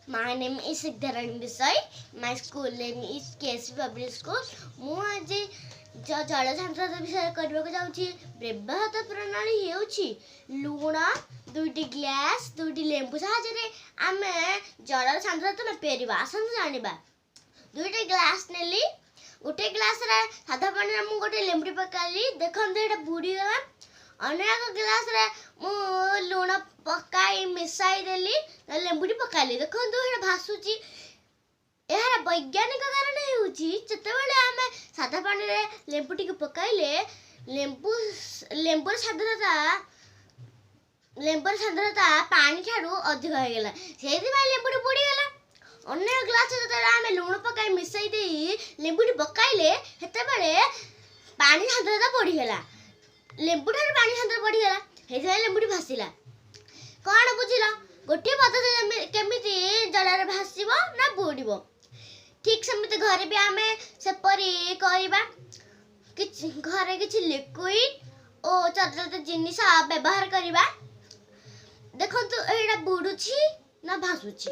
My name is Siddharani Desai. My school name is KSP Public School. ମୁଁ ଆଜି ଜଳ ସାନ୍ଦ୍ରତା ବିଷୟରେ କରିବାକୁ ଯାଉଛି। ବ୍ୟବହୃତ ପ୍ରଣାଳୀ ହେଉଛି ଲୁଣ, 2ଟି ଗ୍ଲାସ୍, 2ଟି ଲେମ୍ବୁ ସାହାଯ୍ୟରେ ଆମେ ଜଳର ସାନ୍ଦ୍ରତା ମାପିପାରିବା। ଆସନ୍ତୁ ଜାଣିବା। 2ଟି ଗ୍ଲାସ୍ ନେଲି। ଗୋଟେ ଗ୍ଲାସରେ ସାଧା ପାଣିରେ ମୁଁ ଗୋଟେ ଲେମ୍ବୁ ପକାଇଲି। ଦେଖନ୍ତୁ ଏଇଟା ବୁଡ଼ିଗଲା। ଅନ୍ୟ ଏକ ଗ୍ଲାସରେ ମୁଁ ଲୁଣ ପକାଇ ମିଶାଇ ଦେଲି, ଲେମ୍ବୁଟି ପକାଇଲି। ଦେଖନ୍ତୁ ଏଇଟା ଭାସୁଛି। ଏହାର ବୈଜ୍ଞାନିକ କାରଣ ହେଉଛି ଯେତେବେଳେ ଆମେ ସାଧା ପାଣିରେ ଲେମ୍ବୁଟିକୁ ପକାଇଲେ ଲେମ୍ବୁର ସାନ୍ଦ୍ରତା ପାଣି ଠାରୁ ଅଧିକ ହୋଇଗଲା, ସେଇଥିପାଇଁ ଲେମ୍ବୁଟି ବୁଡ଼ିଗଲା। ଅନ୍ୟ ଗ୍ଲାସରେ ଯେତେବେଳେ ଆମେ ଲୁଣ ପକାଇ ମିଶାଇ ଦେଇ ଲେମ୍ବୁଟି ପକାଇଲେ ସେତେବେଳେ ପାଣି ସାନ୍ଦ୍ରତା ବଢ଼ିଗଲା, ଲେମ୍ବୁ ଠାରୁ ପାଣି ସାନ୍ଦ୍ରତା ବଢ଼ିଗଲା, ସେଇଥିପାଇଁ ଲେମ୍ବୁଟି ଭାସିଲା। କ'ଣ ବୁଝିଲ? ଗୋଟିଏ ପଦ୍ଧତି କେମିତି ଜଳରେ ଭାସିବ ନା ବୁଡ଼ିବ। ଠିକ୍ ସେମିତି ଘରେ ବି ଆମେ ସେପରି କରିବା। ଘରେ କିଛି ଲିକ୍ୱିଡ୍ ଓ ଚଟାଚଟ ଜିନିଷ ବ୍ୟବହାର କରିବା। ଦେଖନ୍ତୁ ଏଇଟା ବୁଡ଼ୁଛି ନା ଭାସୁଛି।